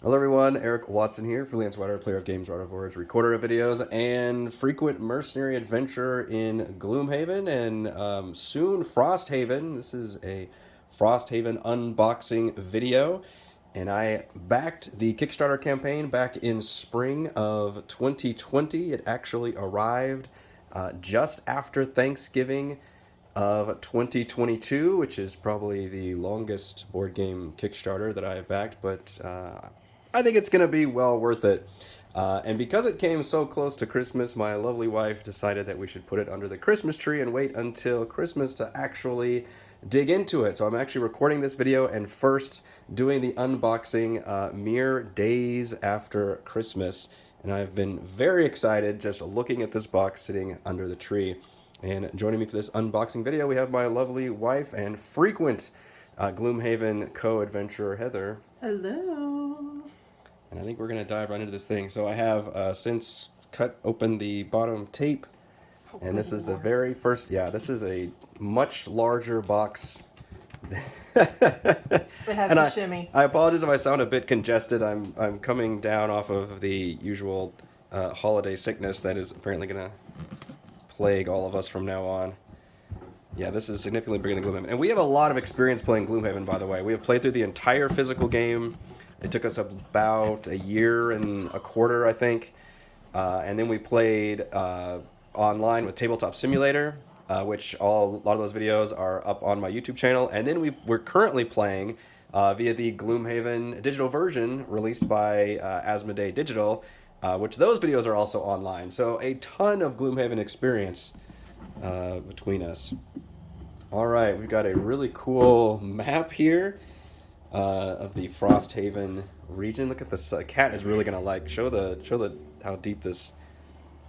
Hello everyone, Eric Watson here, freelance writer, player of games, writer of words, recorder of videos, and frequent mercenary adventurer in Gloomhaven and soon Frosthaven. This is a Frosthaven unboxing video, and I backed the Kickstarter campaign back in spring of 2020. It actually arrived just after Thanksgiving of 2022, which is probably the longest board game Kickstarter that I have backed, but I think it's going to be well worth it. And because it came so close to Christmas, my lovely wife decided that we should put it under the Christmas tree and wait until Christmas to actually dig into it. So I'm actually recording this video and first doing the unboxing mere days after Christmas. And I've been very excited just looking at this box sitting under the tree. And joining me for this unboxing video, we have my lovely wife and frequent Gloomhaven co-adventurer, Heather. Hello. And I think we're going to dive right into this thing. So I have since cut open the bottom tape. And this is the very first, yeah, this is a much larger box. It has a shimmy. I apologize if I sound a bit congested. I'm coming down off of the usual holiday sickness that is apparently going to plague all of us from now on. Yeah, this is significantly bigger than Gloomhaven. And we have a lot of experience playing Gloomhaven, by the way. We have played through the entire physical game. It took us about a year and a quarter, I think. And then we played online with Tabletop Simulator, which a lot of those videos are up on my YouTube channel. And then we're currently playing via the Gloomhaven digital version released by Asmodee Digital, which those videos are also online. So a ton of Gloomhaven experience between us. All right, we've got a really cool map here of the Frosthaven region. Look at this. Cat is really gonna like show the how deep this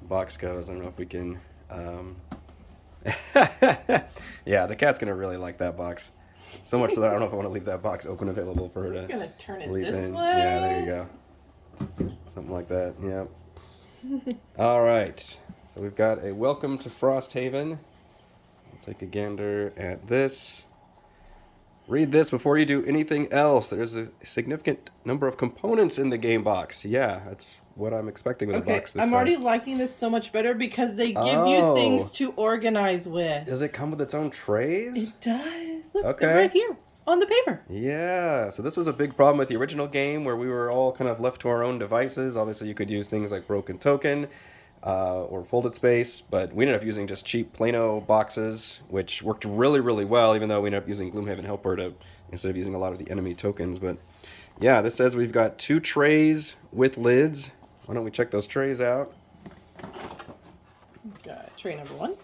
box goes. I don't know if we can. Yeah, the cat's gonna really like that box. So much so that I don't know if I want to leave that box open available for her to. I'm gonna turn it leave this in. way. Yeah, there you go. Something like that. Yep. All right. So we've got a welcome to Frosthaven. I'll take a gander at this. Read this before you do anything else. There's a significant number of components in the game box. Yeah, that's what I'm expecting with a box this I'm size. already liking this so much better because they give you things to organize with. Does it come with its own trays? It does. Look, Okay. they're right here on the paper. Yeah, so this was a big problem with the original game where we were all kind of left to our own devices. Obviously, you could use things like Broken Token or Folded Space, but we ended up using just cheap Plano boxes, which worked really, really well, even though we ended up using Gloomhaven Helper instead of using a lot of the enemy tokens. But yeah, this says we've got 2 trays with lids. Why don't we check those trays out? Got tray number 1.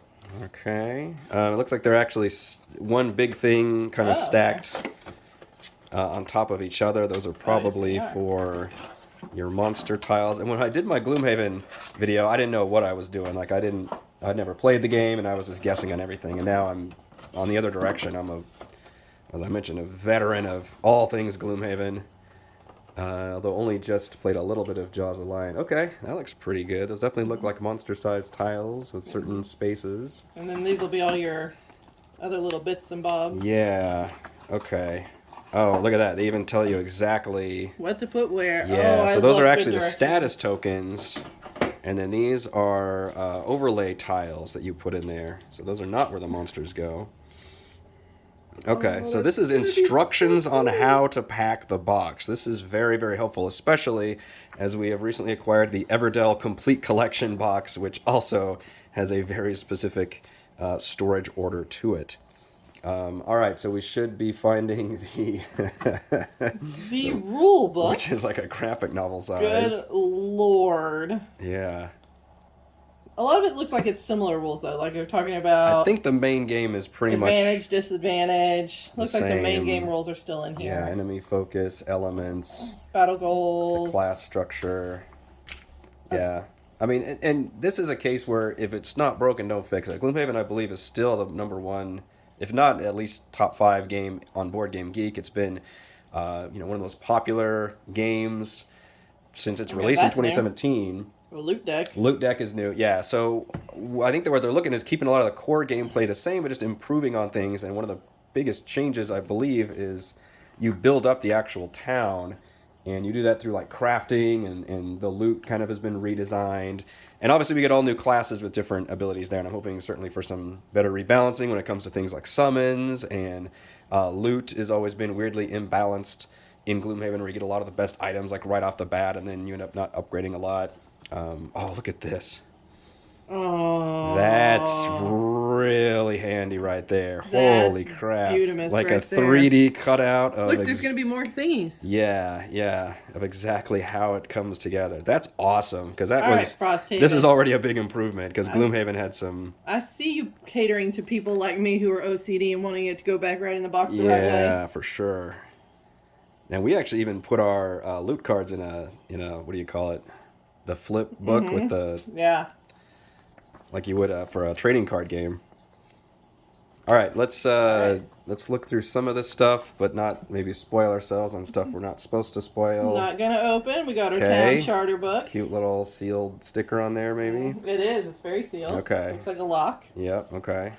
Okay. It looks like they're actually one big thing kind of stacked on top of each other. Those are probably for your monster tiles. And when I did my Gloomhaven video, I didn't know what I was doing. Like I'd never played the game, and I was just guessing on everything. And now I'm on the other direction. As I mentioned, a veteran of all things Gloomhaven. Although only just played a little bit of Jaws of the Lion. Okay, that looks pretty good. Those definitely look like monster-sized tiles with certain spaces. And then these will be all your other little bits and bobs. Yeah, okay. Oh, look at that. They even tell you exactly what to put where. Yeah, oh, so those are actually the status tokens. And then these are overlay tiles that you put in there. So those are not where the monsters go. Okay, so this is instructions on how to pack the box. This is very, very helpful, especially as we have recently acquired the Everdell Complete Collection box, which also has a very specific storage order to it. All right, so we should be finding the rule book, which is like a graphic novel size. Good lord. Yeah. A lot of it looks like it's similar rules, though. Like they're talking about. I think the main game is pretty advantage, disadvantage. Looks like the main game rules are still in here. Yeah, enemy focus, elements, battle goals, the class structure. Yeah. I mean, and this is a case where if it's not broken, don't fix it. Gloomhaven, I believe, is still the #1, if not at least top 5 game on Board Game Geek. It's been, one of the most popular games since its release in 2017. Well, Loot Deck. Loot Deck is new, yeah. So I think that what they're looking is keeping a lot of the core gameplay the same, but just improving on things. And one of the biggest changes, I believe, is you build up the actual town, And you do that through like crafting, and the loot kind of has been redesigned. And obviously we get all new classes with different abilities there, and I'm hoping certainly for some better rebalancing when it comes to things like summons, and loot has always been weirdly imbalanced in Gloomhaven, where you get a lot of the best items like right off the bat, and then you end up not upgrading a lot. Oh, look at this. Oh, that's really handy right there. Holy crap. Like right a 3D cutout of... Look, there's going to be more thingies. Yeah, of exactly how it comes together. That's awesome, because that All was... right, Frosthaven. This is already a big improvement, because Gloomhaven had some... I see you catering to people like me who are OCD and wanting it to go back right in the box the right way. Yeah, for sure. And we actually even put our loot cards in a, what do you call it? The flip book with the... Yeah. Like you would for a trading card game. All right, let's look through some of this stuff, but not maybe spoil ourselves on stuff we're not supposed to spoil. Not gonna open. We got our town charter book. Cute little sealed sticker on there, maybe. It is. It's very sealed. Okay. Looks like a lock. Yep. Okay.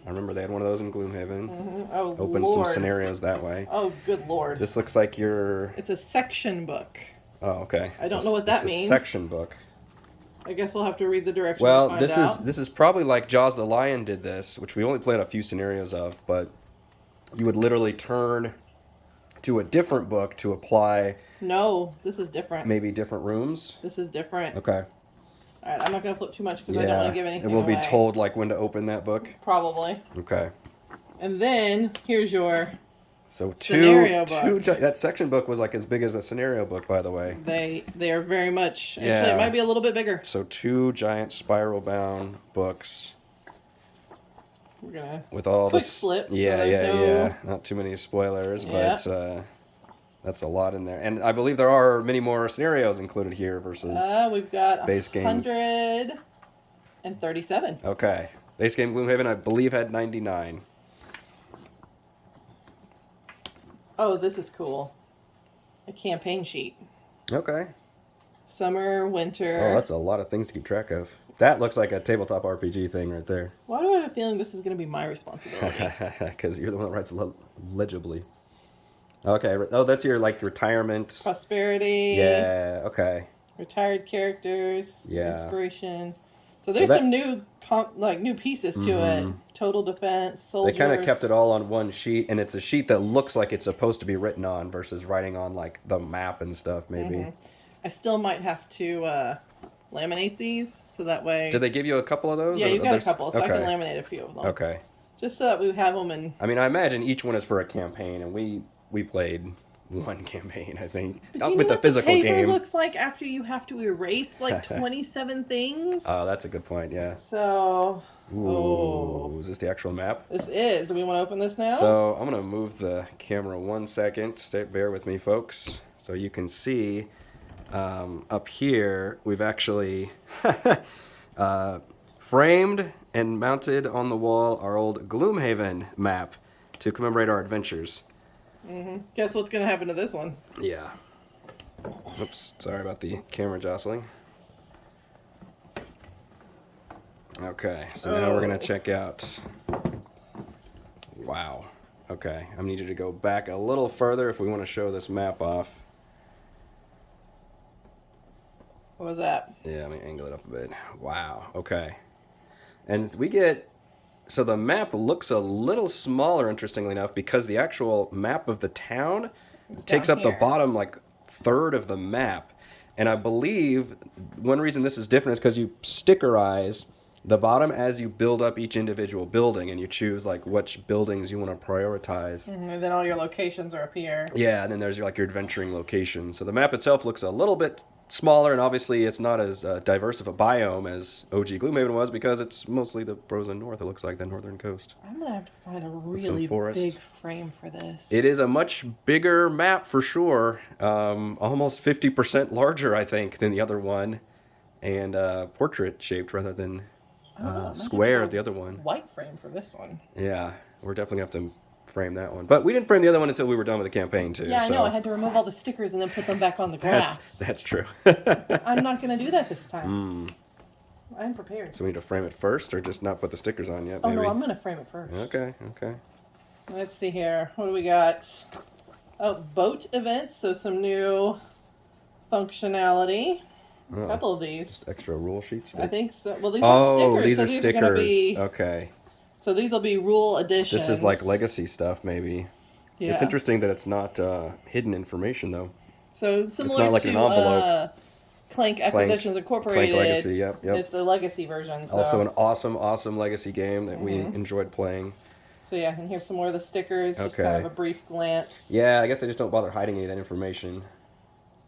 I remember they had one of those in Gloomhaven. Oh, Opened Lord. some scenarios that way. Oh, good Lord. This looks like your... It's a section book. Oh, okay. I don't know what that means. It's a section book. I guess we'll have to read the directions. Well, to find out. this is probably like Jaws the Lion did this, which we only played a few scenarios of, but you would literally turn to a different book to apply. No, this is different. Maybe different rooms. This is different. Okay. All right, I'm not gonna flip too much because I don't want to give anything away. And we'll away. be told like when to open that book. Probably. Okay. And then here's your scenario book. That section book was like as big as the scenario book, by the way. They are very much. Actually, it might be a little bit bigger. So 2 giant spiral bound books. We're gonna with all quick this. flip. Yeah. Not too many spoilers, but that's a lot in there. And I believe there are many more scenarios included here versus we've got base game 137. Okay. Base game Gloomhaven, I believe, had 99. Oh, this is cool. A campaign sheet. Okay. Summer, winter. Oh, that's a lot of things to keep track of. That looks like a tabletop RPG thing right there. Why do I have a feeling this is going to be my responsibility? Because you're the one that writes legibly. Okay. Oh, that's your like retirement. Prosperity. Yeah. Okay. Retired characters. Yeah. Inspiration. So there's some new new pieces to it. Total defense, soldiers. They kind of kept it all on one sheet, and it's a sheet that looks like it's supposed to be written on versus writing on like the map and stuff maybe. I still might have to laminate these so that way. Did they give you a couple of those? Yeah, you've got a couple, so I can laminate a few of them. Okay. Just so that we have them in. I mean, I imagine each one is for a campaign, and we played one campaign, I think. Not with the physical game. game. Looks like after you have to erase like 27 things. Oh, that's a good point. Yeah. So. Ooh, is this the actual map? This is. Do we want to open this now? So I'm gonna move the camera 1 second. Bear with me, folks. So you can see up here we've actually framed and mounted on the wall our old Gloomhaven map to commemorate our adventures. Guess what's gonna happen to this one? Yeah. Oops, sorry about the camera jostling. Okay, so now we're gonna check out. Wow. Okay, I need you to go back a little further if we want to show this map off. What was that? Yeah, let me angle it up a bit. Wow. Okay. And we get. So the map looks a little smaller, interestingly enough, because the actual map of the town takes up the bottom like third of the map. And I believe one reason this is different is because you stickerize the bottom as you build up each individual building, and you choose like which buildings you want to prioritize. And then all your locations are up here. Yeah, and then there's your adventuring locations. So the map itself looks a little bit smaller, and obviously it's not as diverse of a biome as OG Gloomhaven was, because it's mostly the frozen north, it looks like, the northern coast. I'm gonna have to find a really big frame for this. It is a much bigger map for sure. Almost 50% larger, I think, than the other one, and portrait shaped rather than square of the other one. White frame for this one. Yeah, we're definitely gonna have to frame that one. But we didn't frame the other one until we were done with the campaign too. Yeah, I know. I had to remove all the stickers and then put them back on the grass. That's true. I'm not going to do that this time. I'm prepared. So we need to frame it first, or just not put the stickers on yet? Oh, maybe? no, I'm going to frame it first. Okay. Let's see here. What do we got? Oh, boat events, so some new functionality. A couple of these. Just extra rule sheets. I think so. Well, these are stickers. These so are these stickers. Are gonna be, okay. So these will be rule additions. This is like legacy stuff, maybe. Yeah. It's interesting that it's not hidden information, though. So similar it's not like to an envelope. Clank Acquisitions Incorporated. Clank Legacy, yep. It's the legacy version. So. Also an awesome legacy game that we enjoyed playing. So yeah, and here's some more of the stickers, just kind of a brief glance. Yeah, I guess they just don't bother hiding any of that information.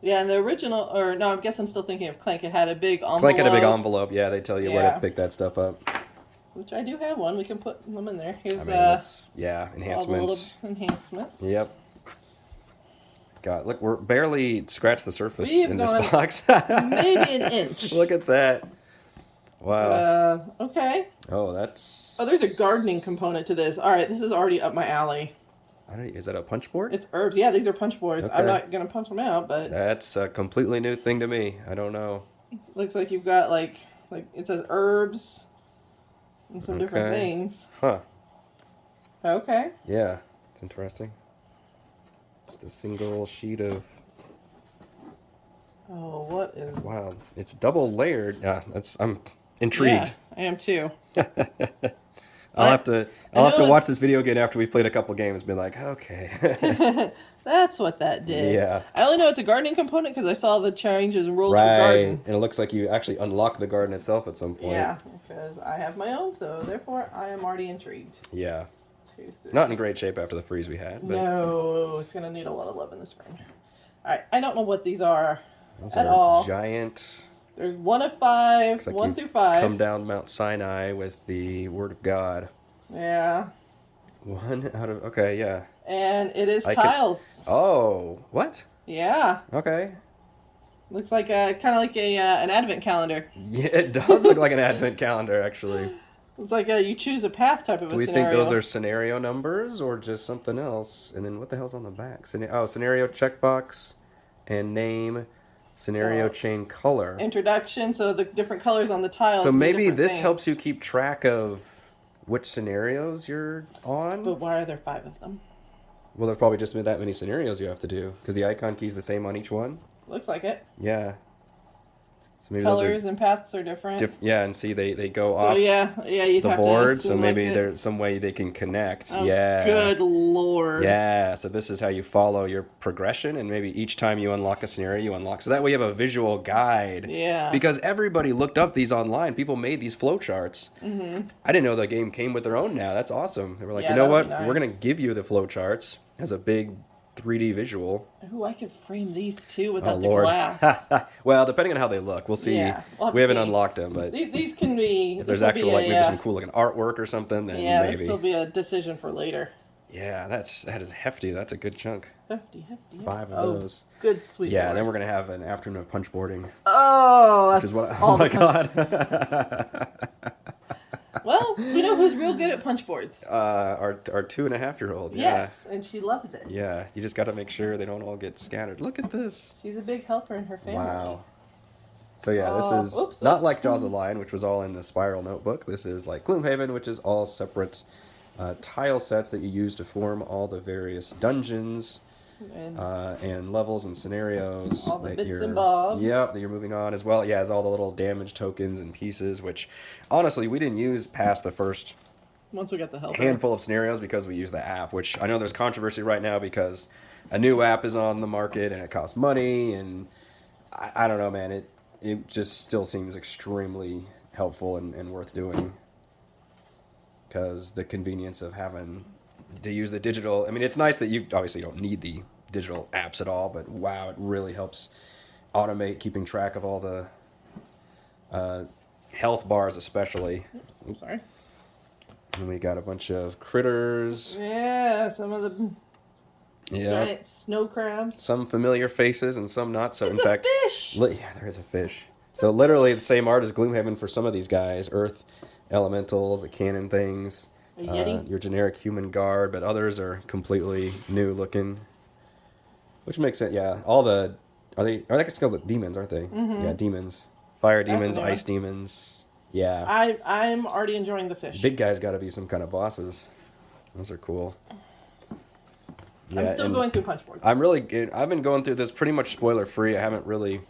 Yeah, and the original, or no, I guess I'm still thinking of Clank. It had a big envelope. Clank had a big envelope, yeah, they tell you where to pick that stuff up. Which I do have one, we can put them in there. Here's enhancements. All the little enhancements. Yep. God, look, we're barely scratched the surface in this box. Maybe an inch. Look at that. Wow. Okay. Oh, that's... Oh, there's a gardening component to this. All right, this is already up my alley. Is that a punch board? It's herbs. Yeah, these are punch boards. Okay. I'm not going to punch them out, but... That's a completely new thing to me. I don't know. Looks like you've got, like it says herbs and some different things. Huh. Okay. Yeah, it's interesting. Just a single sheet of... Oh, what is... That's wild. It's double layered. Yeah, I'm intrigued. Yeah, I am too. I'll have to watch this video again after we played a couple games and be like, okay. That's what that did. Yeah. I only know it's a gardening component because I saw the changes and rules for garden. And it looks like you actually unlock the garden itself at some point. Yeah, because I have my own, so therefore I am already intrigued. Yeah. Not in great shape after the freeze we had. But... No, it's going to need a lot of love in the spring. All right, I don't know what these are those at are all. Giant. There's 1 of 5, like 1 through 5. Come down Mount Sinai with the Word of God. Yeah. 1 out of... Okay, yeah. And it is tiles. Oh, what? Yeah. Okay. Looks like kind of like an advent calendar. Yeah, it does look like an advent calendar, actually. It's like you choose a path type of a scenario. Do we think those are scenario numbers or just something else? And then what the hell's on the back? Scenario checkbox and name, scenario chain color. Introduction, so the different colors on the tiles. So maybe this helps you keep track of which scenarios you're on. But why are there 5 of them? Well, there's probably just been that many scenarios you have to do because the icon key's the same on each one. Looks like it. Yeah. So maybe colors and paths are different. Yeah, and see they go off you'd the have board, to so maybe there's some way they can connect. Oh, yeah. Good lord. Yeah, so this is how you follow your progression, and maybe each time you unlock a scenario, you unlock. So that way you have a visual guide. Yeah. Because everybody looked up these online. People made these flowcharts. Mm-hmm. I didn't know the game came with their own now. That's awesome. They were like, you know what? Nice. We're going to give you the flowcharts as a big 3D visual. Ooh, I could frame these too without the glass. Well, depending on how they look, we'll see. Yeah, we haven't unlocked them, but these can be. If there's actual maybe some cool looking artwork or something, then maybe. This will be a decision for later. Yeah, that is hefty. That's a good chunk. Hefty. 5 of those. Good sweet. Yeah, board. Then we're gonna have an afternoon of punch boarding. Oh, that's oh my god. Well, we know who's real good at punch boards. Our 2.5-year-old. Yes, and she loves it. Yeah, you just got to make sure they don't all get scattered. Look at this. She's a big helper in her family. Wow. So yeah, this is not like Jaws of the Lion, which was all in the Spiral notebook. This is like Gloomhaven, which is all separate tile sets that you use to form all the various dungeons and levels and scenarios. All the bits and bobs. Yep, that you're moving on as well. Yeah, as all the little damage tokens and pieces, which honestly we didn't use past the first once we got the help handful of scenarios because we use the app, which I know there's controversy right now because a new app is on the market and it costs money, and I don't know, man. It just still seems extremely helpful and worth doing because the convenience of having to use the digital. I mean, it's nice that you obviously don't need the digital apps at all, but wow, it really helps automate keeping track of all the health bars, especially. Oops, I'm sorry. And we got a bunch of critters. Yeah, some of the giant snow crabs. Some familiar faces and some not. So it's in fact, fish. Yeah, there is a fish. So literally the same art as Gloomhaven for some of these guys: earth elementals, the cannon things. A yeti. Your generic human guard, but others are completely new looking. Which makes it, yeah. All the are they called the demons, aren't they? Mm-hmm. Yeah, demons, fire demons, ice demons. Yeah. I'm already enjoying the fish. Big guys got to be some kind of bosses. Those are cool. Yeah, I'm still going through punch boards. I'm really good. I've been going through this pretty much spoiler free. I haven't really,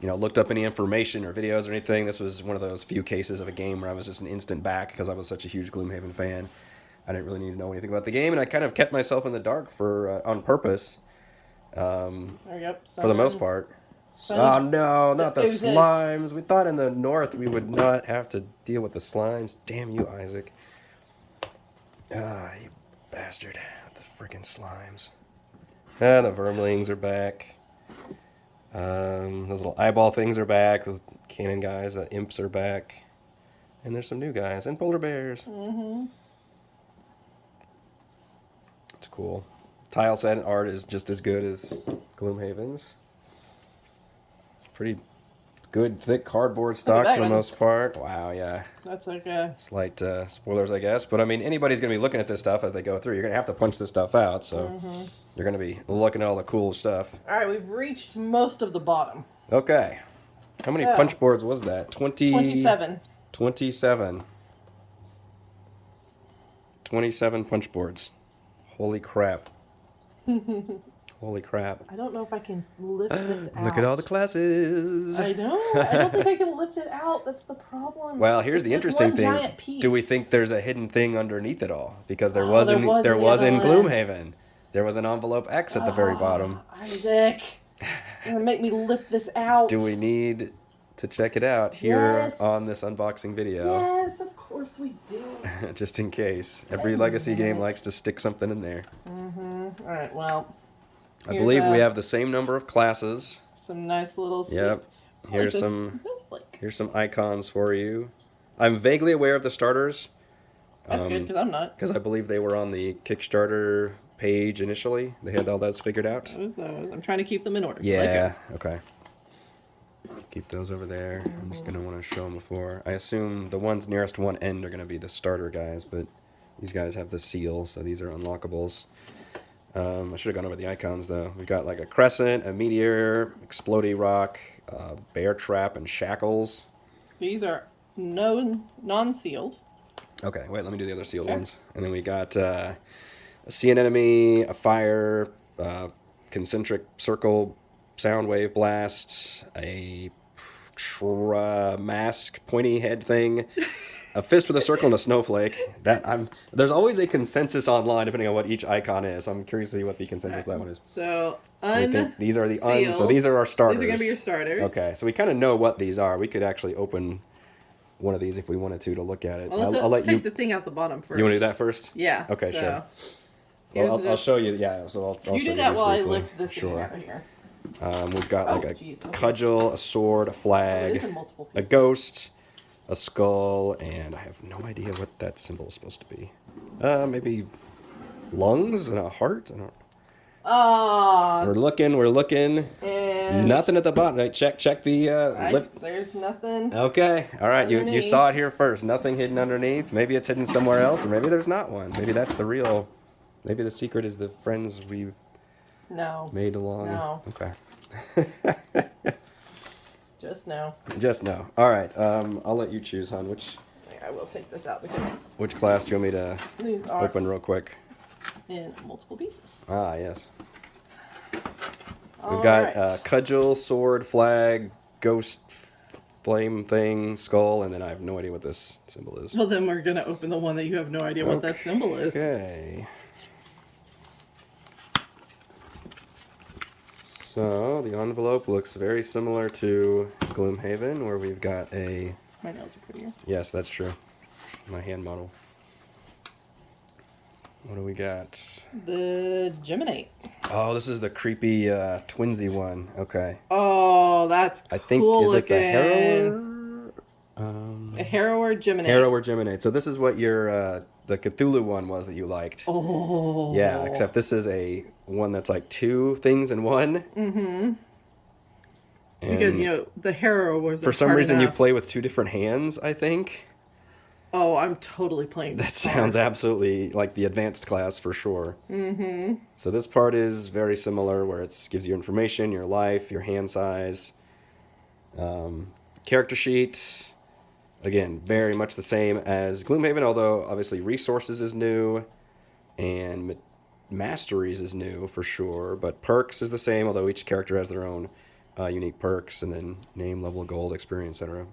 looked up any information or videos or anything. This was one of those few cases of a game where I was just an instant back because I was such a huge Gloomhaven fan. I didn't really need to know anything about the game, and I kind of kept myself in the dark on purpose. For the most part. Oh no, not the slimes. We thought in the north we would not have to deal with the slimes. Damn you, Isaac. Ah, you bastard. The freaking slimes. Ah, the vermlings are back. Those little eyeball things are back. Those cannon guys, the imps are back. And there's some new guys. And polar bears. Mm-hmm. It's cool. Tile set art is just as good as Gloomhaven's. Pretty good, thick cardboard stock for the most part. Wow, yeah. That's like a slight spoilers, I guess. But I mean, anybody's going to be looking at this stuff as they go through. You're going to have to punch this stuff out, so you're going to be looking at all the cool stuff. All right, we've reached most of the bottom. Okay. How many punch boards was that? 27. 27. 27 punch boards. Holy crap. Holy crap. I don't know if I can lift this out. Look at all the classes. I know. I don't think I can lift it out. That's the problem. Well, here's the interesting thing. Do we think there's a hidden thing underneath it all? Because there was in Gloomhaven. There was an envelope X at the very bottom. Isaac. You're going to make me lift this out. Do we need to check it out here on this unboxing video? Yes, of course we do. Just in case. Every Legacy game likes to stick something in there. All right, well. I believe we have the same number of classes. Some nice little... Yep. Here's some icons for you. I'm vaguely aware of the starters. That's good, because I'm not. Because I believe they were on the Kickstarter page initially. They had all those figured out. Those. I'm trying to keep them in order. Yeah, okay. Keep those over there. I'm just going to want to show them before. I assume the ones nearest one end are going to be the starter guys, but these guys have the seal, so these are unlockables. I should have gone over the icons, though. We've got like a crescent, a meteor, explodey rock, bear trap, and shackles. These are non-sealed. Okay, wait, let me do the other sealed ones. And then we got a sea anemone, a fire, concentric circle, sound wave blast, a mask pointy head thing, a fist with a circle and a snowflake. There's always a consensus online depending on what each icon is. So I'm curious to see what the consensus of that one is. So these are so these are our starters. These are gonna be your starters. Okay, so we kind of know what these are. We could actually open one of these if we wanted to look at it. Well, let's take the thing out the bottom first. You want to do that first? Yeah. Okay, sure. Well, I'll show you. Yeah, so I'll you show do you that while briefly. I lift this thing out of here. We've got like a cudgel, a sword, a flag, a ghost, a skull, and I have no idea what that symbol is supposed to be. Maybe lungs and a heart? I don't. We're looking. And nothing at the bottom. Right, check the lift. There's nothing. Okay. All right. You saw it here first. Nothing hidden underneath. Maybe it's hidden somewhere else, or maybe there's not one. Maybe that's the real. Maybe the secret is the friends we've made along. No. Okay. Just no. Just no. All right. I'll let you choose, hon. I will take this out because. Which class do you want me to open real quick? In multiple pieces. Ah, yes. We've got cudgel, sword, flag, ghost, flame thing, skull, and then I have no idea what this symbol is. Well, then we're going to open the one that you have no idea what that symbol is. Okay. So, the envelope looks very similar to Gloomhaven, where we've got a... My nails are prettier. Yes, that's true. My hand model. What do we got? The Geminate. Oh, this is the creepy twinsy one. Okay. Oh, that's cool. I think, is it the Harrower? A Harrower Geminate. Harrower Geminate. So this is what your the Cthulhu one was that you liked. Oh. Yeah, except this is a one that's like two things in one. Mm-hmm. Because, the Harrower was for some reason you play with two different hands, I think. Oh, I'm totally playing this. That sounds absolutely like the advanced class for sure. Mm-hmm. So this part is very similar, where it gives you information, your life, your hand size, character sheet. Again, very much the same as Gloomhaven, although obviously resources is new. And Masteries is new for sure, but perks is the same, although each character has their own unique perks, and then name, level, gold, experience, etc.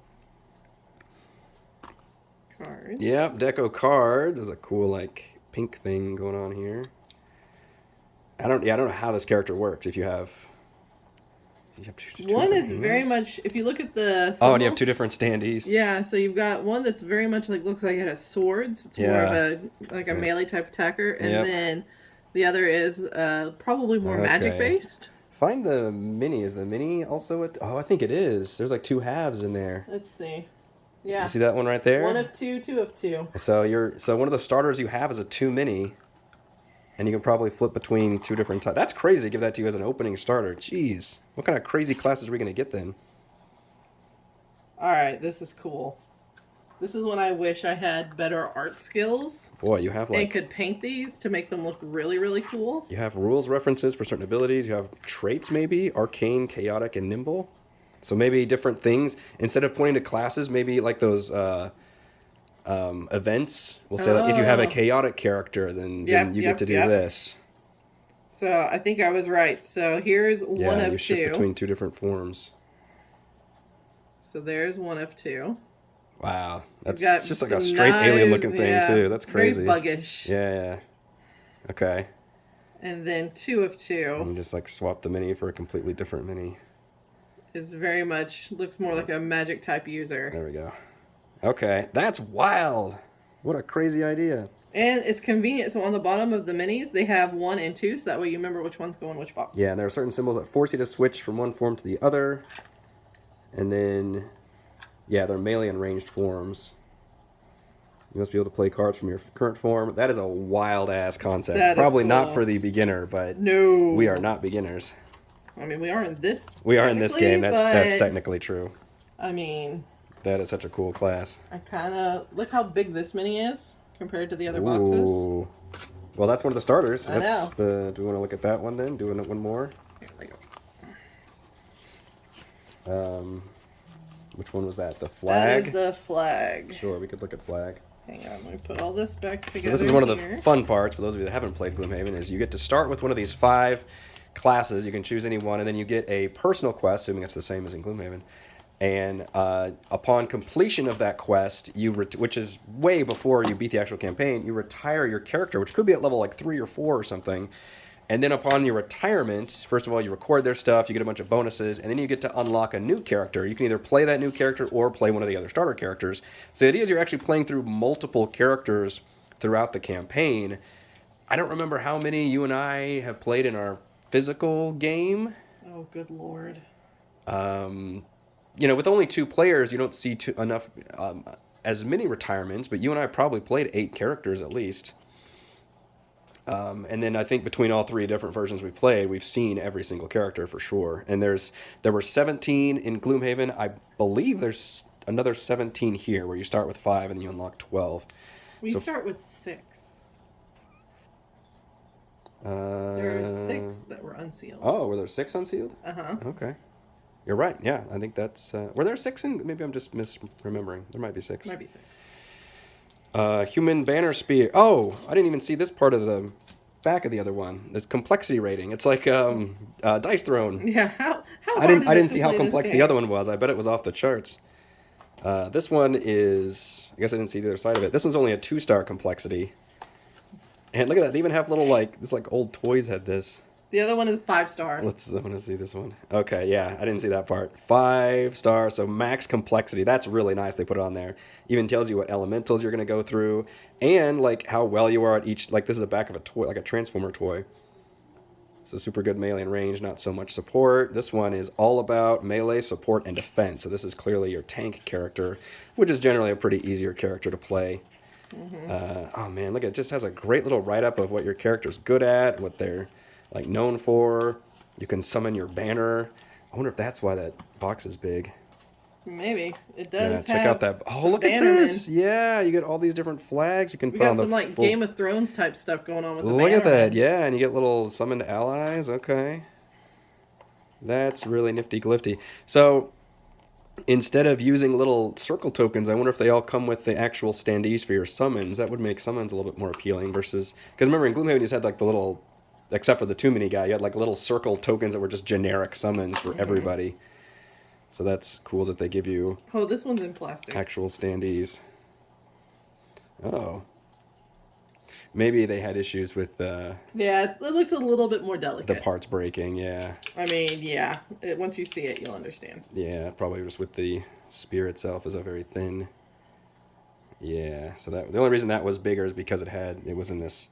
Cards. Yep, deco cards. There's a cool like pink thing going on here. I don't know how this character works. If you have one is very much, if you look at the symbols, oh, and you have two different standees. Yeah, so you've got one that's very much like, looks like it has swords. It's more of a melee type attacker, and then the other is probably more magic based. Find the mini. Is the mini also oh, I think it is. There's like two halves in there. Let's see. Yeah. You see that one right there? 1 of 2, 2 of 2. So one of the starters you have is a 2 mini, and you can probably flip between two different types. That's crazy to give that to you as an opening starter. Jeez. What kind of crazy classes are we going to get then? Alright, this is cool. This is when I wish I had better art skills. Boy, you have like... and could paint these to make them look really, really cool. You have rules references for certain abilities. You have traits maybe. Arcane, chaotic, and nimble. So maybe different things. Instead of pointing to classes, maybe like those events. We'll say that if you have a chaotic character, then you get to do this. So I think I was right. So here's 1 of 2. Shift between two different forms. So there's 1 of 2. Wow, that's just like a straight alien-looking thing too. That's crazy. Very buggish. Yeah. Okay. And then 2 of 2. And you just like swap the mini for a completely different mini. Is very much looks more like a magic type user. There we go. Okay, that's wild. What a crazy idea. And it's convenient. So on the bottom of the minis, they have 1 and 2, so that way you remember which one's going in which box. Yeah, and there are certain symbols that force you to switch from one form to the other. And then, yeah, they're melee and ranged forms. You must be able to play cards from your current form. That is a wild-ass concept. That Probably is not cool. for the beginner, but no, we are not beginners. I mean, we are in this. We are in this game. That's technically true. I mean, that is such a cool class. I kind of look how big this mini is compared to the other boxes. Well, that's one of the starters. I know. Do we want to look at that one then? Do one more? Here we go. Which one was that? The flag? That is the flag. Sure, we could look at flag. Hang on, let me put all this back together. So this is one of the fun parts for those of you that haven't played Gloomhaven, is you get to start with one of these 5 classes. You can choose any one, and then you get a personal quest, assuming it's the same as in Gloomhaven. And upon completion of that quest, which is way before you beat the actual campaign, you retire your character, which could be at level like 3 or 4 or something. And then upon your retirement, first of all, you record their stuff, you get a bunch of bonuses, and then you get to unlock a new character. You can either play that new character or play one of the other starter characters. So the idea is you're actually playing through multiple characters throughout the campaign. I don't remember how many you and I have played in our physical game. Oh, good Lord. You know, with only 2 players, you don't see enough as many retirements, but you and I probably played 8 characters at least. And then I think between all 3 different versions we've played, we've seen every single character for sure. And there were 17 in Gloomhaven. I believe there's another 17 here, where you start with 5 and then you unlock 12. We start with 6. There are 6 that were unsealed. Oh, were there 6 unsealed? Uh-huh. Okay. You're right. Yeah, I think that's... were there 6 in... Maybe I'm just misremembering. There might be 6. Might be 6. Human banner spear. Oh, I didn't even see this part of the back of the other one. There's complexity rating. It's like dice throne. Yeah, how I didn't see how complex the other one was. I bet it was off the charts. This one is... I guess I didn't see the other side of it. This one's only a 2-star complexity. And look at that. They even have little, like... This like old toys had this. The other one is 5-star. I want to see this one. Okay, yeah, I didn't see that part. 5-star, so max complexity. That's really nice. They put it on there. Even tells you what elementals you're going to go through, and like how well you are at each. Like this is the back of a toy, like a Transformer toy. So super good melee and range, not so much support. This one is all about melee, support, and defense. So this is clearly your tank character, which is generally a pretty easier character to play. Mm-hmm. Oh man, look, it just has a great little write-up of what your character's good at, what they're like known for. You can summon your banner. I wonder if that's why that box is big. Maybe it does. Yeah, check out that. Oh, look at this! Yeah, you get all these different flags. You can put on the. We got some like Game of Thrones type stuff going on with the banner. Look at that! Yeah, and you get little summoned allies. Okay, that's really nifty glifty. So, instead of using little circle tokens, I wonder if they all come with the actual standees for your summons. That would make summons a little bit more appealing versus... Because remember, in Gloomhaven, you just had like the little... Except for the Too Many guy, you had like little circle tokens that were just generic summons for everybody. So that's cool that they give you... Oh, this one's in plastic. Actual standees. Oh. Maybe they had issues with... yeah, it looks a little bit more delicate. The parts breaking, yeah. I mean, yeah. Once you see it, you'll understand. Yeah, probably just with the spear itself is a very thin... Yeah, so that the only reason that was bigger is because it was in this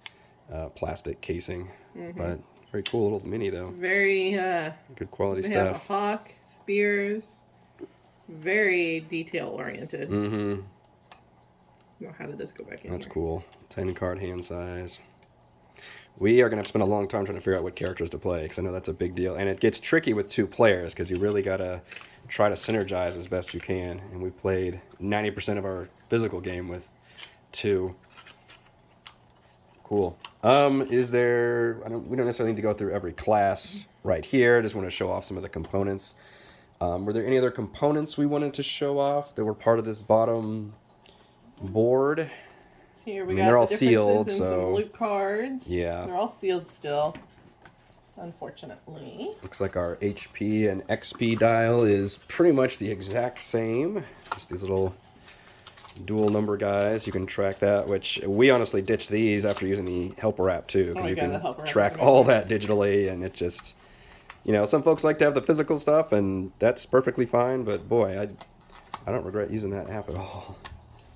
plastic casing. But very cool little mini, though. It's very... good quality they stuff. Have a hawk, spears. Very detail-oriented. Mm-hmm. Well, how did this go back in That's here? cool. 10-card hand size. We are going to have to spend a long time trying to figure out what characters to play, because I know that's a big deal. And it gets tricky with 2 players, because you really got to try to synergize as best you can. And we played 90% of our physical game with 2. Cool. Is there... we don't necessarily need to go through every class right here. I just want to show off some of the components. Were there any other components we wanted to show off that were part of this bottom board? Here we they're got all the sealed, differences in so... some loot cards. Yeah. They're all sealed still, unfortunately. Looks like our HP and XP dial is pretty much the exact same. Just these little dual number guys. You can track that, which we honestly ditched these after using the helper app too, because you can track all that digitally, and it just... You know, some folks like to have the physical stuff, and that's perfectly fine, but boy, I don't regret using that app at all.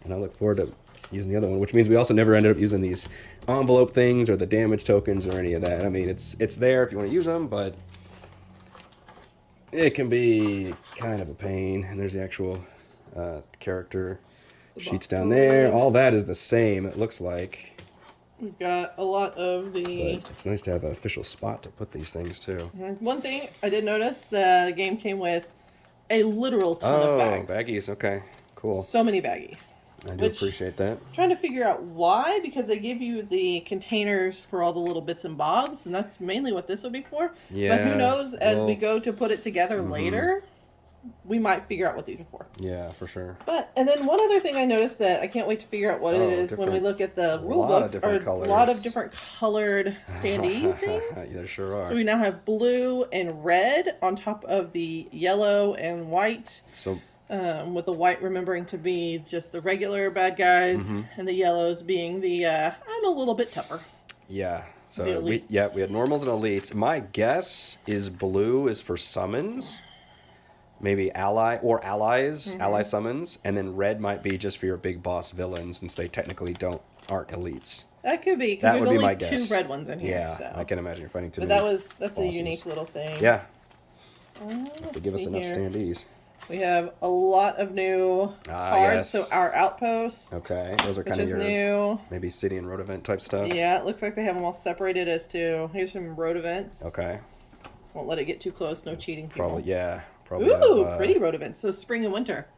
And I look forward to using the other one, which means we also never ended up using these envelope things or the damage tokens or any of that. I mean, it's there if you want to use them, but it can be kind of a pain. And there's the actual character sheets down there. All that is the same, it looks like. We've got a lot of the... But it's nice to have an official spot to put these things, too. One thing I did notice, the game came with a literal ton of bags. Oh, baggies. Okay, cool. So many baggies. I do appreciate that. Trying to figure out why, because they give you the containers for all the little bits and bobs, and that's mainly what this would be for. Yeah. But who knows, as we go to put it together later, we might figure out what these are for. Yeah, for sure. And then one other thing I noticed that I can't wait to figure out what it is when we look at the rule books are a lot of different colored standee things. There sure are. So we now have blue and red on top of the yellow and white. So with the white remembering to be just the regular bad guys, and the yellows being the I'm a little bit tougher. Yeah. So we had normals and elites. My guess is blue is for summons. Maybe ally or allies, ally summons, and then red might be just for your big boss villains, since they technically aren't elites. That could be, because there's only 2 red ones in here. Yeah, so. I can imagine you're fighting 2 But many that's bosses. a unique little thing. Yeah. Let's give us enough standees. We have a lot of new cards. Yes. So our outposts. Okay, those are kind of your new. Maybe city and road event type stuff. Yeah, it looks like they have them all separated as to here's some road events. Okay. Won't let it get too close. No cheating. People. Probably, yeah. Ooh, pretty road events. So spring and winter.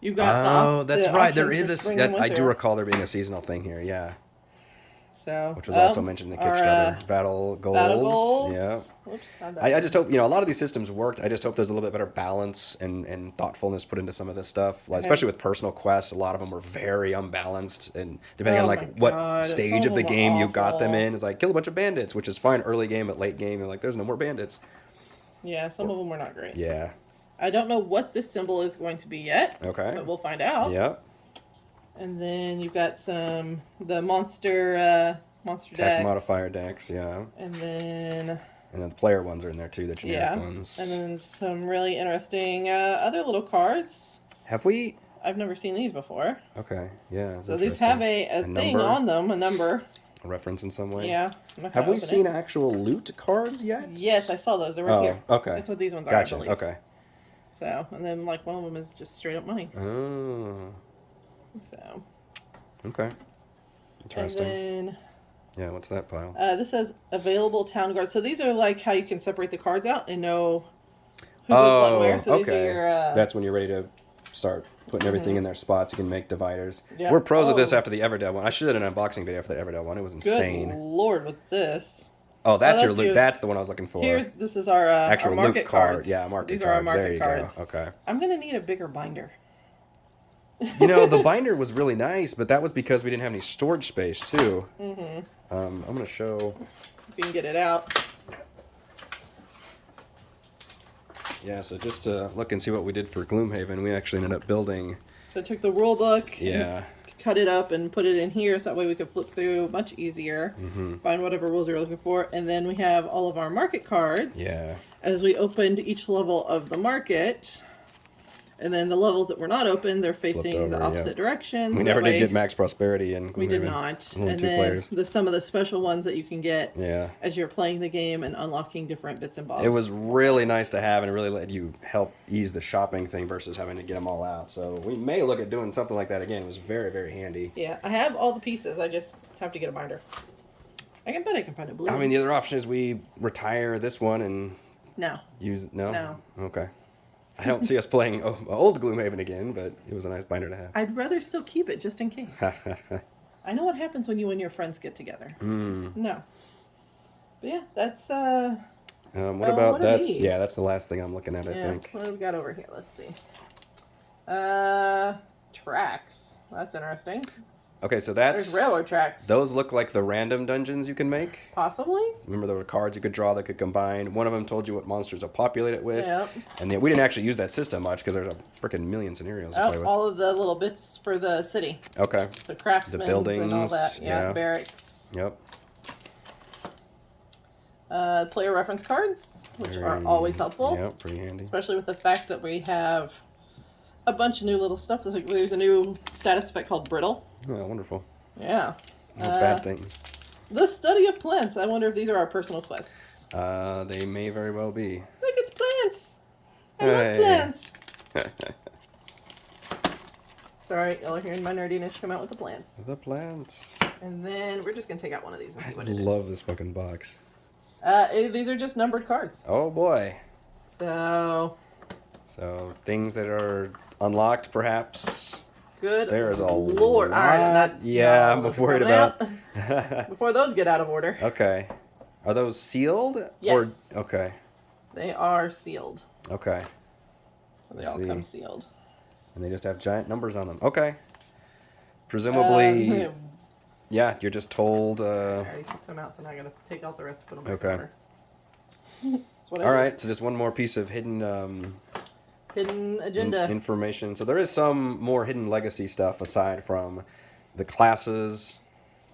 You've got that's right. There is I do recall there being a seasonal thing here. Yeah. So, which was also mentioned in the Kickstarter. Battle goals. Battle goals. Yeah. Oops, I just hope, a lot of these systems worked. I just hope there's a little bit better balance and thoughtfulness put into some of this stuff. Like, especially with personal quests, a lot of them were very unbalanced. And depending on what stage of the game you got them in, it's like, kill a bunch of bandits, which is fine early game, but late game, you're like, there's no more bandits. Yeah, some of them were not great. Yeah. I don't know what this symbol is going to be yet. Okay. But we'll find out. Yeah. And then you've got the monster decks. Tech modifier decks, yeah. And then the player ones are in there too, the generic ones. And then some really interesting other little cards. Have we? I've never seen these before. Okay, yeah. So these have a thing on them, a number. A reference in some way? Yeah. Have we seen actual loot cards yet? Yes, I saw those. They're right here. Okay. That's what these ones are, Gotcha. I believe. Okay. So, and then one of them is just straight up money. Oh. So. Okay. Interesting. And then... Yeah, what's that pile? This says available town guards. So these are like how you can separate the cards out and know who goes what where. So okay. These are your, that's when you're ready to start putting everything in their spots. You can make dividers. Yep. We're pros of this after the Everdell one. I should have done an unboxing video for the Everdell one. It was insane. Good Lord, with this. Oh, that's your loot. That's the one I was looking for. This is our actual our market loot card. cards. Yeah, market These cards. are our market there you cards. go. Okay. I'm gonna need a bigger binder. You know, the binder was really nice, but that was because we didn't have any storage space too. I'm gonna show. If you can get it out. Yeah, so just to look and see what we did for Gloomhaven, we actually ended up building. So I took the rule book. Yeah. Cut it up and put it in here so that way we could flip through much easier. Find whatever rules you're looking for. And then we have all of our market cards. Yeah. As we opened each level of the market. And then the levels that were not open, they're facing the opposite direction. We never did get max prosperity in Gloomhaven. We did not. Only and two then players. some of the special ones that you can get Yeah. as you're playing the game and unlocking different bits and bobs. It was really nice to have, and it really let you help ease the shopping thing versus having to get them all out. So we may look at doing something like that again. It was very, very handy. Yeah, I have all the pieces. I just have to get a binder. I can find a blue. I mean, the other option is we retire this one and use no. No. Okay. I don't see us playing old Gloomhaven again, but it was a nice binder to have. I'd rather still keep it just in case. I know what happens when you and your friends get together. No. But yeah, that's what about that's these? Yeah, that's the last thing I'm looking at, I think. What do we got over here? Let's see. Tracks. That's interesting. Okay, so that's... There's railroad tracks. Those look like the random dungeons you can make. Possibly. Remember there were cards you could draw that could combine. One of them told you what monsters to populate it with. Yep. And we didn't actually use that system much because there's a freaking million scenarios to play with. All of the little bits for the city. Okay. The craftsmen the buildings, and all that. Yeah, barracks. Yep. Player reference cards, which are always helpful. Yep, pretty handy. Especially with the fact that we have a bunch of new little stuff. There's a new status effect called Brittle. Oh, wonderful. Yeah. No bad things. The study of plants. I wonder if these are our personal quests. They may very well be. Look, it's plants. I love plants. Sorry, y'all are hearing my nerdiness come out with the plants. The plants. And then we're just going to take out one of these and see what it is. I love this fucking box. These are just numbered cards. Oh, boy. So things that are unlocked, perhaps. Good. There's a Lord. lot. All right, I'm worried about. Before those get out of order. Okay. Are those sealed? Yes. Okay. They are sealed. Okay. So they all come sealed. And they just have giant numbers on them. Okay. Presumably, yeah, you're just told... I already took some out, so now I gotta take out the rest to put them back in order. That's what I do. Alright, so just one more piece of hidden agenda information. So there is some more hidden legacy stuff aside from the classes,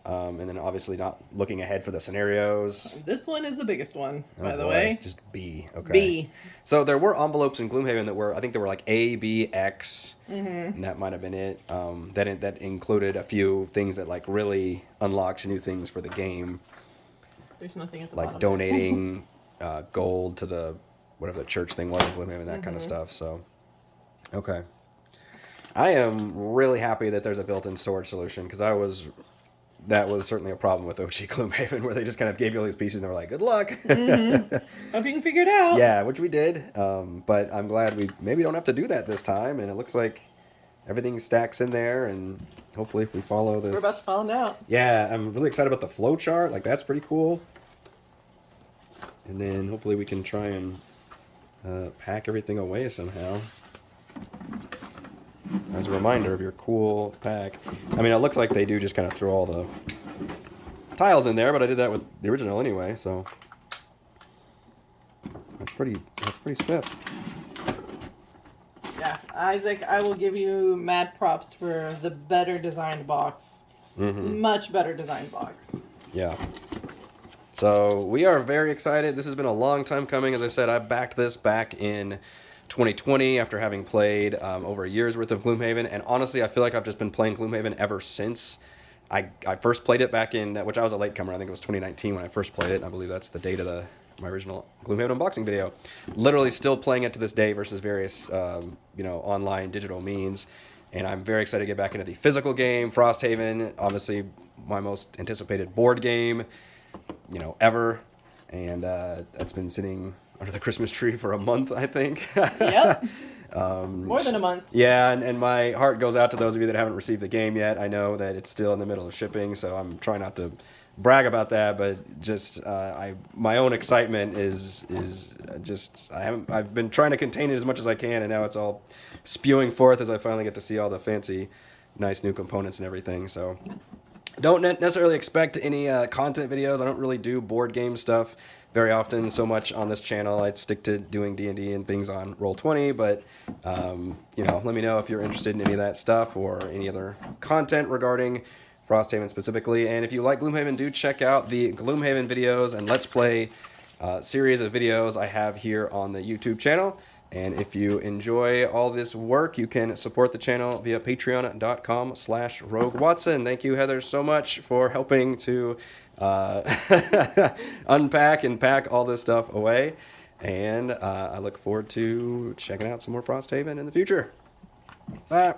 and then obviously not looking ahead for the scenarios. This one is the biggest one, by the way. Just B. Okay. B. So there were envelopes in Gloomhaven that were, I think they were like A, B, X, and that might have been it. That included a few things that like really unlocked new things for the game. There's nothing at the bottom. Like donating gold to the whatever the church thing was in Gloomhaven, that kind of stuff. So, okay. I am really happy that there's a built-in storage solution because that was certainly a problem with OG Gloomhaven where they just kind of gave you all these pieces and they were like, good luck. Hope you can figure it out. Yeah, which we did. But I'm glad we maybe don't have to do that this time. And it looks like everything stacks in there. And hopefully if we follow this. We're about to find out. Yeah, I'm really excited about the flow chart. Like, that's pretty cool. And then hopefully we can try and pack everything away somehow. As a reminder of your cool pack. I mean, it looks like they do just kind of throw all the tiles in there, but I did that with the original anyway, so that's pretty stiff. Yeah, Isaac, I will give you mad props for the better designed box. Much better designed box. Yeah. So we are very excited. This has been a long time coming. As I said, I backed this back in 2020 after having played over a year's worth of Gloomhaven. And honestly, I feel like I've just been playing Gloomhaven ever since. I first played it back in, which I was a latecomer. I think it was 2019 when I first played it. And I believe that's the date of my original Gloomhaven unboxing video. Literally still playing it to this day versus various online digital means. And I'm very excited to get back into the physical game. Frosthaven, obviously my most anticipated board game, ever. And that's been sitting under the Christmas tree for a month, I think. Yep. More than a month. Yeah, and my heart goes out to those of you that haven't received the game yet. I know that it's still in the middle of shipping, so I'm trying not to brag about that, but just my own excitement is just I've been trying to contain it as much as I can, and now it's all spewing forth as I finally get to see all the fancy, nice new components and everything. So don't necessarily expect any content videos. I don't really do board game stuff very often so much on this channel. I stick to doing D&D and things on Roll20, but you know, let me know if you're interested in any of that stuff or any other content regarding Frosthaven specifically. And if you like Gloomhaven, do check out the Gloomhaven videos and Let's Play series of videos I have here on the YouTube channel. And if you enjoy all this work, you can support the channel via patreon.com/RogueWatson. Thank you, Heather, so much for helping to unpack and pack all this stuff away. And I look forward to checking out some more Frosthaven in the future. Bye.